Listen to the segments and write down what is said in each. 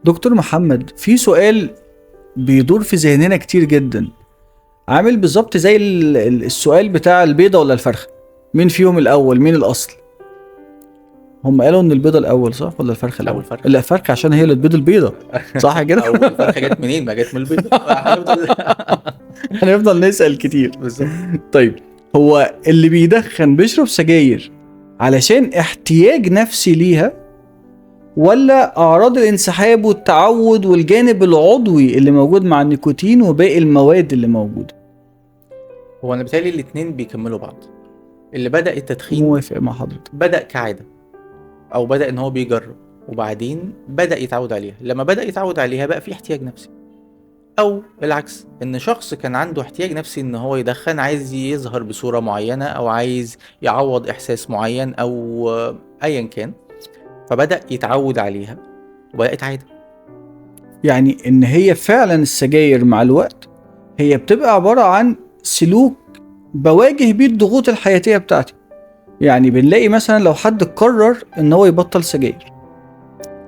دكتور محمد، في سؤال بيدور في ذهننا كتير جدا، عامل بالظبط زي السؤال بتاع البيضة ولا الفرخة. مين فيهم الأول؟ مين الأصل؟ هم قالوا إن البيضة الأول، صح ولا الفرخة الأول؟ الفرخة. لا، الفرخة عشان هي اللي تبيض البيضة، صح كده؟ او الفرخه جت منين؟ ما جت من البيضه. هنفضل نسأل كتير. بالظبط. طيب، هو اللي بيدخن بيشرب سجاير علشان احتياج نفسي ليها، ولا أعراض الانسحاب والتعود والجانب العضوي اللي موجود مع النيكوتين وباقي المواد اللي موجودة؟ هو انا بتهيألي الاتنين بيكملوا بعض. اللي بدأ التدخين موافق مع حضرتك. بدأ كعادة، او بدأ ان هو بيجرب، وبعدين بدأ يتعود عليها. لما بدأ يتعود عليها بقى في احتياج نفسي، او العكس، ان شخص كان عنده احتياج نفسي ان هو يدخن، عايز يظهر بصورة معينة، او عايز يعوض احساس معين، او ايا كان، فبدأ يتعود عليها وبدأت عادة. يعني إن هي فعلا السجاير مع الوقت هي بتبقى عبارة عن سلوك بواجه بيه الضغوط الحياتية بتاعتي. يعني بنلاقي مثلا لو حد قرر إن هو يبطل سجاير،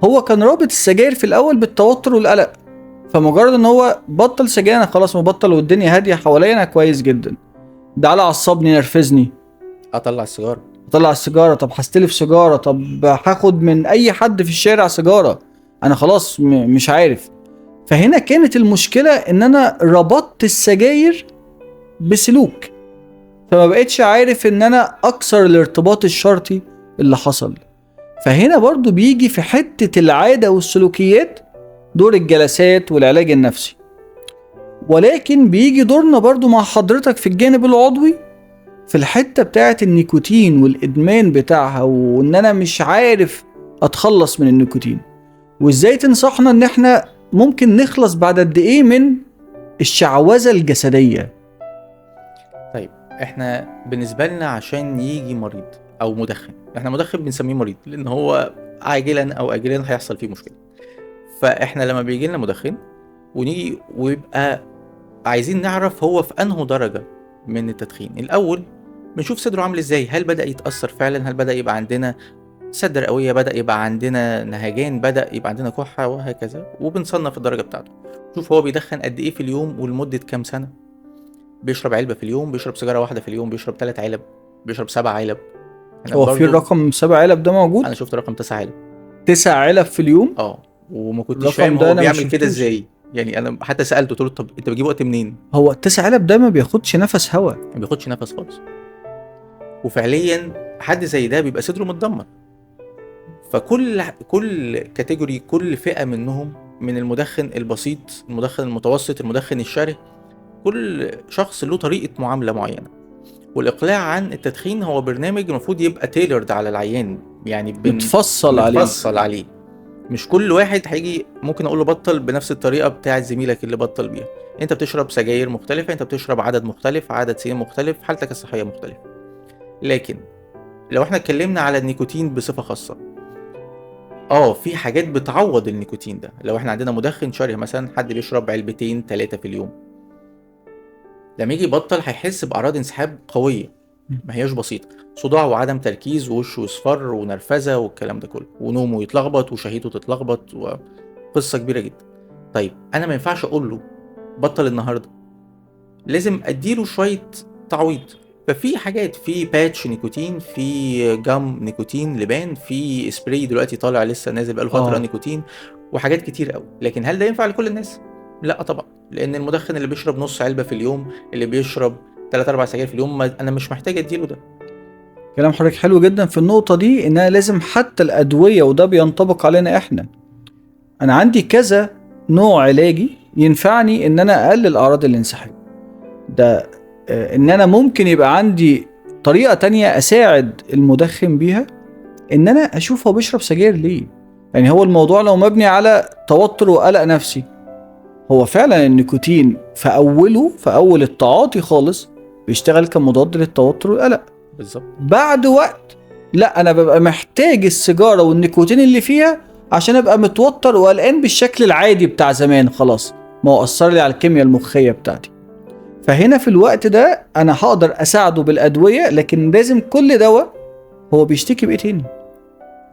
هو كان رابط السجاير في الأول بالتوتر والقلق، فمجرد إن هو بطل سجاير أنا خلاص مبطل والدنيا هادية حواليا أنا كويس جدا. ده على عصبني نرفزني، اطلع السيجارة، اطلع السيجاره، طب هستلف سيجاره، طب هاخد من اي حد في الشارع سيجاره، انا خلاص مش عارف. فهنا كانت المشكله ان انا ربطت السجاير بسلوك، فما بقتش عارف ان انا اكسر الارتباط الشرطي اللي حصل. فهنا برضو بيجي في حته العاده والسلوكيات دور الجلسات والعلاج النفسي، ولكن بيجي دورنا برضو مع حضرتك في الجانب العضوي في الحتة بتاعت النيكوتين والإدمان بتاعها، وإن أنا مش عارف أتخلص من النيكوتين. وإزاي تنصحنا إن إحنا ممكن نخلص بعد قد إيه من الشعوذة الجسدية؟ طيب احنا بالنسبة لنا عشان يجي مريض او مدخن، احنا مدخن بنسميه مريض لان هو عاجلا او اجلا هيحصل فيه مشكلة. فاحنا لما بيجي لنا مدخن ونيجي ويبقى عايزين نعرف هو في انه درجة من التدخين، الاول بنشوف صدره عامل ازاي، هل بدأ يتأثر فعلا، هل بدأ يبقى عندنا سد رئوية، بدأ يبقى عندنا نهجان، بدأ يبقى عندنا كحة، وهكذا. وبنصنف الدرجة بتاعته، شوف هو بيدخن قد ايه في اليوم ولمدة كام سنة، بيشرب علبة في اليوم، بيشرب سيجارة واحدة في اليوم، بيشرب 3 علب، بيشرب 7 علب. هو في الرقم 7 علب ده موجود؟ انا شفت رقم 9 علب. 9 علب في اليوم؟ وما كنتش الرقم فاهم ده هو أنا ما بيعمل كده شفتوش. ازاي. يعني انا حتى سألته، قلت له طب انت بتجيب وقت منين؟ هو 9 علب ده ما بياخدش نفس هوا. ما بياخدش نفس خالص، وفعليا حد زي ده بيبقى صدره متدمر. فكل كاتيجوري، كل فئة منهم، من المدخن البسيط، المدخن المتوسط، المدخن الشره، كل شخص له طريقة معاملة معينة. والإقلاع عن التدخين هو برنامج المفروض يبقى تailored على العيان، يعني متفصل عليه. مش كل واحد هيجي ممكن اقول له بطل بنفس الطريقة بتاعت زميلك اللي بطل بيها. انت بتشرب سجاير مختلفة، انت بتشرب عدد مختلف، عدد سنين مختلف، حالتك الصحية مختلفة. لكن لو احنا اتكلمنا على النيكوتين بصفة خاصة، في حاجات بتعوض النيكوتين ده. لو احنا عندنا مدخن شره مثلا، حد بيشرب 2-3 في اليوم، لما يجي يبطل هيحس بأعراض انسحاب قوية، ما هياش بسيطة، صداع وعدم تركيز ووشه يصفر ونرفزة والكلام ده كله، ونومه يتلخبط وشهيته تتلخبط، وقصة كبيرة جدا. طيب انا ما ينفعش اقول له بطل النهاردة، لازم اديله شوية تعويض. ففي حاجات، في باتش نيكوتين، في جام نيكوتين لبان، في سبراي دلوقتي طالع لسه نازل بقاله فترة نيكوتين، وحاجات كتير قوي. لكن هل ده ينفع لكل الناس؟ لا طبعا، لان المدخن اللي بيشرب نص علبة في اليوم، اللي بيشرب 3-4 سجاير في اليوم، انا مش محتاج اديله ده. كلام حضرتك حلو جدا في النقطة دي، إنها لازم حتى الأدوية، وده بينطبق علينا إحنا. أنا عندي كذا نوع علاجي ينفعني إن أنا أقلل أعراض الانسحاب ده. إن أنا ممكن يبقى عندي طريقة تانية أساعد المدخن بيها، إن أنا أشوف هو بيشرب سجاير ليه. يعني هو الموضوع لو مبني على توتر وقلق نفسي، هو فعلا النيكوتين في أول التعاطي خالص بيشتغل كمضاد للتوتر والقلق. بالظبط. بعد وقت لا، انا ببقى محتاج السيجاره والنيكوتين اللي فيها عشان ابقى متوتر وقلقان بالشكل العادي بتاع زمان، خلاص ما هو اثر لي على الكيمياء المخيه بتاعتي. فهنا في الوقت ده انا هقدر اساعده بالادويه، لكن لازم كل دواء هو بيشتكي بايه تاني،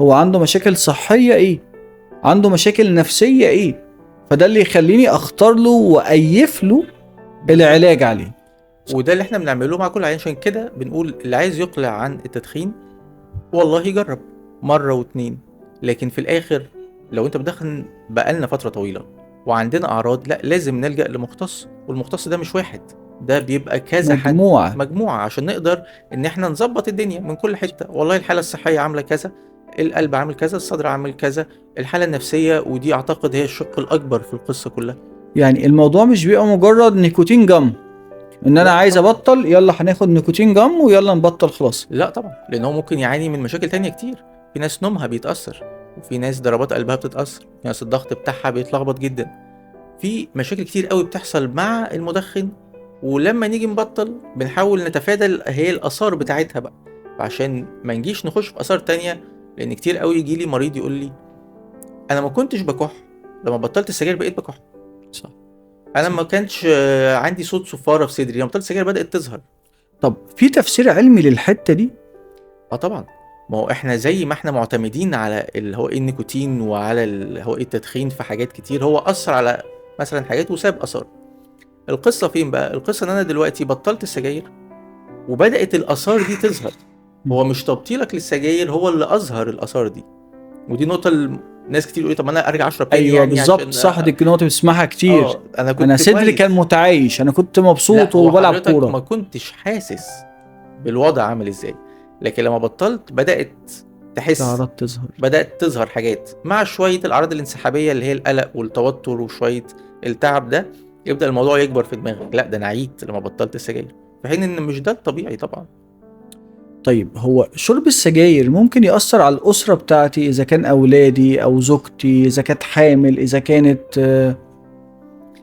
هو عنده مشاكل صحيه ايه. عنده مشاكل نفسيه ايه، فده اللي يخليني اختار له وايف له العلاج عليه. وده اللي احنا بنعمله مع كل عيان. عشان كده بنقول اللي عايز يقلع عن التدخين والله يجرب مرة واتنين، لكن في الاخر لو انت بتدخن بقالنا فترة طويلة وعندنا اعراض، لا لازم نلجأ لمختص. والمختص ده مش واحد، ده بيبقى كذا حد، مجموعة، عشان نقدر ان احنا نظبط الدنيا من كل حتة. والله الحالة الصحية عاملة كذا، القلب عامل كذا، الصدر عامل كذا، الحالة النفسية، ودي اعتقد هي الشق الاكبر في القصة كلها. يعني الموضوع مش بيبقى مجرد نيكوتين جم، ان انا لا عايز طبعا. ابطل يلا هناخد نيكوتين جم ويلا نبطل خلاص. لا طبعا، لان هو ممكن يعاني من مشاكل تانية كتير. في ناس نومها بيتأثر، وفي ناس ضربات قلبها بتتأثر، في ناس الضغط بتاعها بيتلخبط جدا. في مشاكل كتير قوي بتحصل مع المدخن، ولما نيجي نبطل بنحاول نتفادى هي الآثار بتاعتها بقى، عشان ما نجيش نخش في آثار تانية. لأن كتير قوي يجي لي مريض يقول لي أنا ما كنتش بكح، لما بطلت السجاير بقيت بكح. صح. أنا ما كانش عندي صوت صفارة في صدري، لما بطلت السجاير بدأت تظهر. طب في تفسير علمي للحتة دي؟ طبعا. ما هو احنا زي ما احنا معتمدين على اللي هو النيكوتين وعلى اللي هو التدخين في حاجات كتير، هو أثر على مثلا حاجات وساب أثار. القصة فين بقى؟ القصة ان انا دلوقتي بطلت السجاير وبدأت الآثار دي تظهر. هو مش تبطيلك للسجاير هو اللي أظهر الآثار دي. ودي نقطة ناس كتير يقولوا طب ما انا ارجع اشرب تاني ايوه يعني بالظبط، عشان صح، دي النقطة بسمعها كتير. انا كنت انا صدري كويس. كان متعايش، انا كنت مبسوط لا، هو وبلعب حضرتك ما كورة. كنتش حاسس بالوضع عامل ازاي، لكن لما بطلت بدأت تحس، الاعراض تظهر. بدأت تظهر حاجات مع شوية الأعراض الانسحابية اللي هي القلق والتوتر وشوية التعب ده، يبدأ الموضوع يكبر في دماغك. لا ده أنا عيت لما بطلت السجاير، في حين إن مش ده الطبيعي طبعا. طيب هو شرب السجاير ممكن يأثر على الأسرة بتاعتي، إذا كان أولادي أو زوجتي، إذا كانت حامل، إذا كانت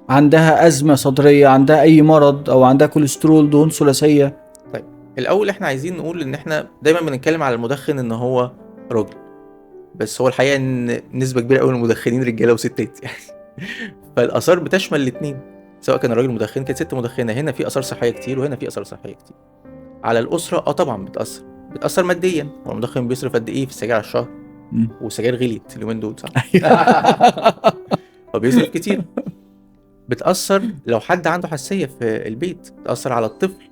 عندها أزمة صدرية، عندها أي مرض، أو عندها كوليسترول، دهون ثلاثية؟ طيب الأول إحنا عايزين نقول إن إحنا دايما بنتكلم على المدخن إن هو راجل، بس هو الحقيقة إن نسبة كبيرة أوي من المدخنين رجالة وستات يعني. فالآثار بتشمل الاتنين، سواء كان راجل مدخن كانت ست مدخنة. هنا في آثار صحية كتير وهنا في آثار صحية كتير. على الأسرة طبعا بتأثر ماديا. هو المدخن بيصرف قد إيه في السجاير على الشهر؟ والسجاير غليت اليومين دول، صح؟ فبيصرف كتير. بتأثر لو حد عنده حساسية في البيت، بتأثر على الطفل.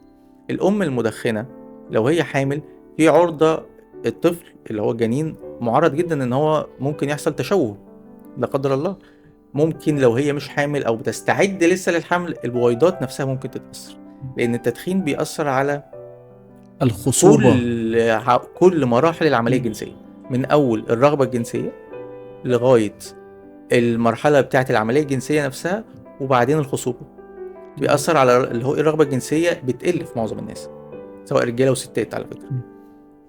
الأم المدخنة لو هي حامل، في عرضة الطفل اللي هو الجنين معرض جدا إن هو ممكن يحصل تشوه لا قدر الله. ممكن لو هي مش حامل أو بتستعد لسه للحمل، البويضات نفسها ممكن تتأثر، لأن التدخين بيأثر على الخصوبة، كل مراحل العملية الجنسية، من أول الرغبة الجنسية لغاية المرحلة بتاعة العملية الجنسية نفسها، وبعدين الخصوبة. بيأثر على اللي هو الرغبة الجنسية بتقل في معظم الناس، سواء رجالة وستات على فكرة.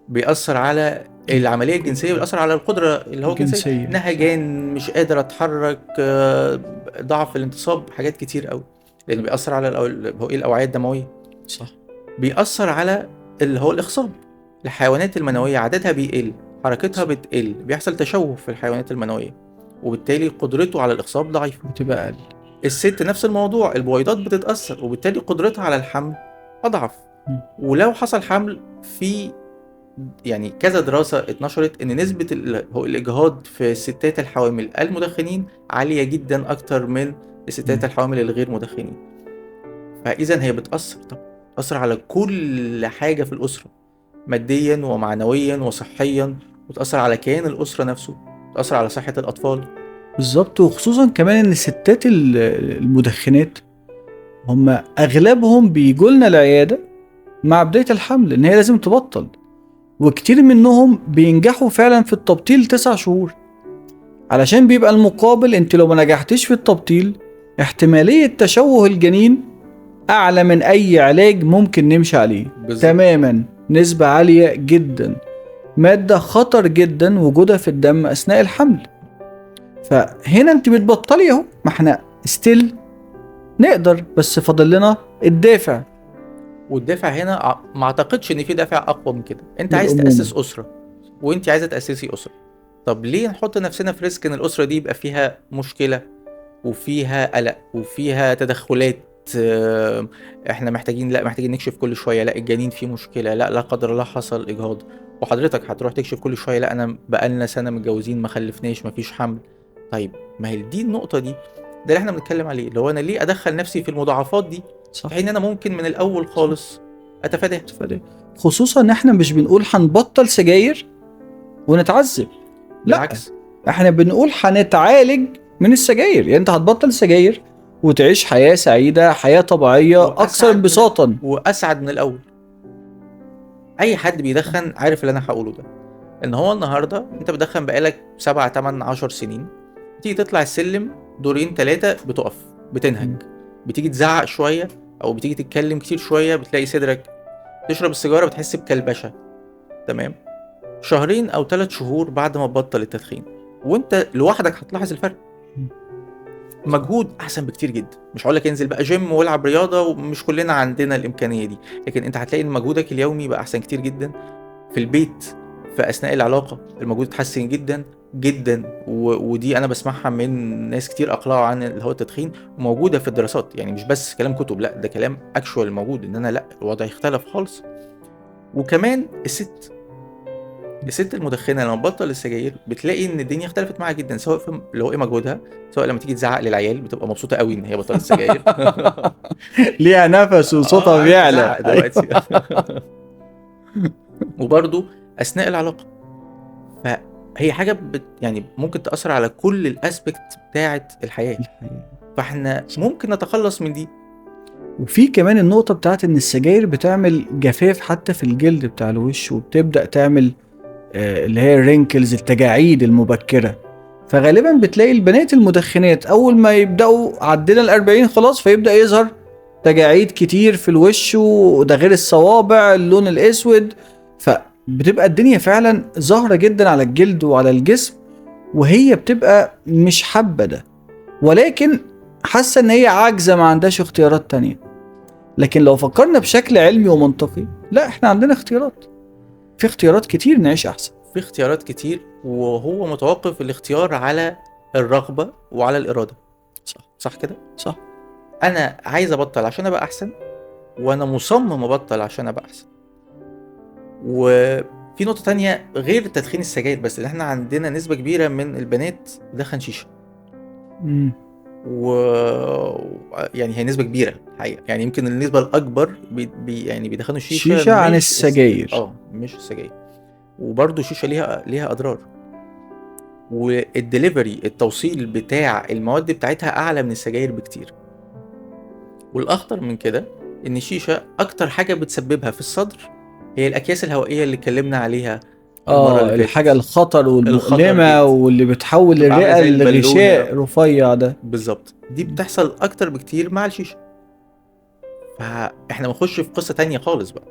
بيأثر على العملية الجنسية، بيأثر على القدرة اللي هو الجنسية، نهجان، مش قادر أتحرك، ضعف الانتصاب، حاجات كتير قوي، لأنه بيأثر على الأوعية الدموية. صح. بيأثر على اللي هو الإخصاب. الحيوانات المنوية عددها بيقل، حركتها بتقل، بيحصل تشوه في الحيوانات المنوية، وبالتالي قدرته على الإخصاب ضعيفة، بتبقى أقل. الست نفس الموضوع، البويضات بتتأثر، وبالتالي قدرتها على الحمل أضعف. ولو حصل حمل، في يعني كذا دراسة اتنشرت إن نسبة الإجهاض في الستات الحوامل المدخنين عالية جدا أكتر من الستات الحوامل الغير مدخنين. فإذا هي بتأثر على كل حاجة في الأسرة، ماديا ومعنويا وصحيا، وتأثر على كيان الأسرة نفسه، تأثر على صحة الأطفال. بالظبط. وخصوصا كمان ان الستات المدخنات هم اغلبهم بيجوا لنا العياده مع بدايه الحمل ان هي لازم تبطل، وكتير منهم بينجحوا فعلا في التبطيل 9 شهور، علشان بيبقى المقابل انت لو ما نجحتش في التبطيل احتماليه تشوه الجنين اعلى من اي علاج ممكن نمشي عليه. بالزبط. تماما، نسبه عاليه جدا، ماده خطر جدا وجودها في الدم اثناء الحمل. فهنا انت بتبطلي اهو، ما احنا ستيل نقدر، بس فاضل لنا الدافع. والدافع هنا ما اعتقدش ان في دافع اقوى من كده. انت عايز بالأمومة. تأسس اسرة، وانت عايزة تأسسي اسرة، طب ليه نحط نفسنا في ريسك ان الاسرة دي يبقى فيها مشكلة وفيها قلق وفيها تدخلات؟ احنا محتاجين نكشف كل شوية، لا الجنين فيه مشكلة، لا قدر الله حصل اجهاض، وحضرتك هتروح تكشف كل شوية، لا انا بقالنا سنة متجوزين ما خلفناش، ما فيش حمل. طيب ما هي دي النقطه دي، ده اللي احنا بنتكلم عليه، اللي هو انا ليه ادخل نفسي في المضاعفات دي صح. في حين انا ممكن من الاول خالص اتفاداها. خصوصا ان احنا مش بنقول هنبطل سجاير ونتعذب، لا، بالعكس، احنا بنقول هنتعالج من السجاير. يعني انت هتبطل سجاير وتعيش حياة سعيدة، حياة طبيعية اكثر وأسعد انبساطا. واسعد من الاول. اي حد بيدخن عارف اللي انا هقوله ده، ان هو النهارده انت بتدخن بقالك 7 8 10 سنين، تيجي تطلع السلم دورين 3 بتقف، بتنهج، بتيجي تزعق شويه او بتيجي تتكلم كتير شويه بتلاقي صدرك، تشرب السيجاره بتحس بكلبشه. تمام. شهرين او 3 شهور بعد ما تبطل التدخين وانت لوحدك هتلاحظ الفرق. مجهود احسن بكتير جدا. مش هقول لك انزل بقى جيم والعب رياضه، ومش كلنا عندنا الامكانيه دي، لكن انت هتلاقي ان مجهودك اليومي بقى احسن كتير جدا. في البيت، في اثناء العلاقه المجهود اتحسن جدا جدا، ودي انا بسمعها من ناس كتير اقلعوا عن اللي هو التدخين، وموجوده في الدراسات، يعني مش بس كلام كتب، لا ده كلام اكشوال موجود، ان انا لا الوضع اختلف خالص. وكمان الست المدخنه لما تبطل السجاير بتلاقي ان الدنيا اختلفت معاها جدا، سواء في اللي هو ايه مجهودها، سواء لما تيجي تزعق للعيال بتبقى مبسوطه قوي ان هي بطلت السجاير. ليها نفس وصوتها عارف بيعلى. تزعق دلوقتي. وبرضو اثناء العلاقه، فهي حاجه يعني ممكن تاثر على كل الاسبكت بتاعه الحياه، فاحنا ممكن نتخلص من دي. وفي كمان النقطة بتاعت ان السجاير بتعمل جفاف حتى في الجلد بتاع الوش، وبتبدأ تعمل اللي هي الرينكلز، التجاعيد المبكرة. فغالبا بتلاقي البنات المدخنات اول ما يبدأوا عدنا 40 خلاص فيبدأ يظهر تجاعيد كتير في الوش، وده غير الصوابع اللون الاسود. فبتبقى الدنيا فعلا ظاهرة جدا على الجلد وعلى الجسم، وهي بتبقى مش حابة ده، ولكن حاسة ان هي عاجزة، ما عندهاش اختيارات تانية. لكن لو فكرنا بشكل علمي ومنطقي، لا، احنا عندنا اختيارات، في اختيارات كتير نعيش احسن. في اختيارات كتير، وهو متوقف الاختيار على الرغبه وعلى الاراده. صح كده؟ صح. انا عايز ابطل عشان ابقى احسن، وانا مصمم ابطل عشان ابقى احسن. وفي نقطه تانية غير تدخين السجاير بس، ان احنا عندنا نسبه كبيره من البنات بتدخن شيشه. يعني هي نسبه كبيره الحقيقه، يعني يمكن النسبه الاكبر يعني بيدخنوا الشيشه عن مش السجاير. مش السجاير. وبرضه الشيشه ليها اضرار، والدليفري التوصيل بتاع المواد بتاعتها اعلى من السجاير بكتير. والاخطر من كده ان الشيشه اكتر حاجه بتسببها في الصدر هي الاكياس الهوائيه اللي اتكلمنا عليها المره اللي فاتت. الحاجه الخطر والمؤلمه واللي بتحول الرئه لغشاء رفيع ده. بالظبط، دي بتحصل اكتر بكتير مع الشيشه. فاحنا بنخش في قصه تانية خالص بقى.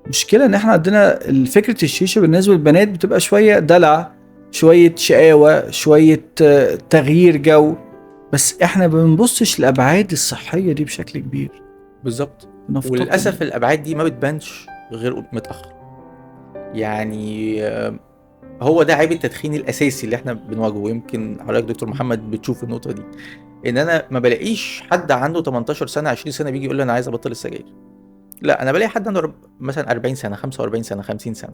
مشكله ان احنا عندنا فكره الشيشه بالنسبه للبنات بتبقى شويه دلع، شويه شقاوه، شويه تغيير جو، بس احنا ما بنبصش الابعاد الصحيه دي بشكل كبير. بالظبط. وللاسف الابعاد دي ما بتبانش غير متاخر. يعني هو ده عيب التدخين الاساسي اللي احنا بنواجهه، ويمكن حضرتك دكتور محمد بتشوف النقطه دي، ان انا ما بلاقيش حد عنده 18 سنه 20 سنه بيجي يقول لي انا عايز ابطل السجاير. لا، انا بلاقي حد عنده مثلا 40 سنه 45 سنه 50 سنه.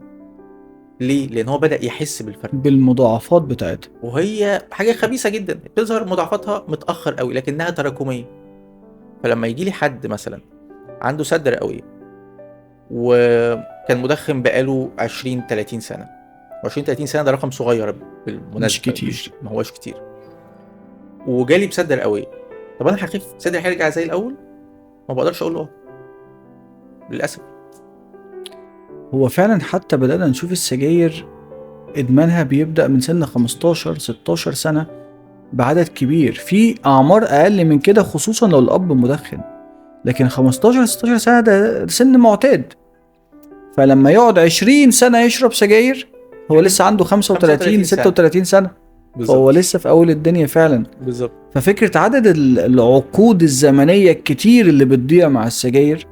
ليه؟ لان هو بدا يحس بالفرق، بالمضاعفات بتاعتها، وهي حاجه خبيثه جدا بتظهر مضاعفاتها متاخر قوي لكنها تراكميه. فلما يجي لي حد مثلا عنده سد رئويه وكان مدخن بقاله 20 30 سنه، و20 30 سنه ده رقم صغير بالمناسبه، مش كتير، ما هوش كتير، وجالي بسد رئويه، طب انا هخف صدري هيرجع زي الاول؟ ما بقدرش اقول له للاسف. هو فعلا حتى بدأنا نشوف السجاير ادمانها بيبدأ من سن 15 16 سنة بعدد كبير، في اعمار اقل من كده خصوصا لو الاب مدخن، لكن 15 16 سنة ده سن معتاد. فلما يقعد 20 سنة يشرب سجاير هو لسه عنده 35 36 سنة، فهو لسه في اول الدنيا فعلا. بالظبط. ففكرة عدد العقود الزمنية الكتير اللي بتضيع مع السجاير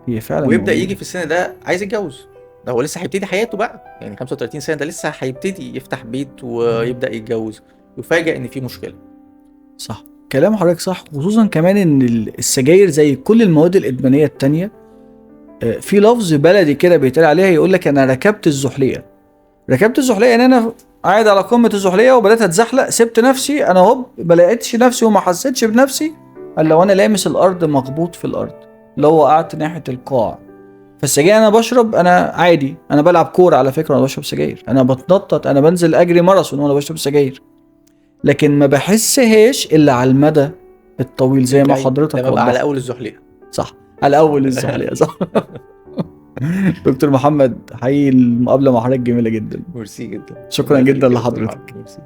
هي فعلا ويبدأ يجي في السن ده عايز يتجوز، ده هو لسه هيبتدي حياته بقى، يعني 35 سنة ده لسه هيبتدي يفتح بيت ويبدأ يتجوز، يفاجئ ان في مشكلة. صح، كلام حضرتك صح، خصوصا كمان ان السجاير زي كل المواد الادمانية التانية في لفظ بلدي كده بيتقال عليها، يقول لك انا ركبت الزحلية. ركبت الزحلية يعني انا قاعد على قمه الزحليه وبدات اتزحلق، سبت نفسي انا هوب، ما لقيتش نفسي وما حسيتش بنفسي الا وانا لامس الارض، مخبوط في الارض، اللي هو وقعت ناحيه القاع. فالسجاير انا بشرب، انا عادي، انا بلعب كوره على فكره وانا بشرب سجاير، انا بتنطط، انا بنزل اجري ماراثون وانا بشرب سجاير، لكن ما بحسهاش الا على المدى الطويل زي ما حضرتك ده بقى على وضحت. اول الزحلية. صح، على اول الزحلية صح. دكتور محمد، حقيقي المقابله مع حضرتك جميله جدا، ميرسي جدا. شكرا الله جدا يخليك يا دكتور لحضرتك. محمد. ميرسي.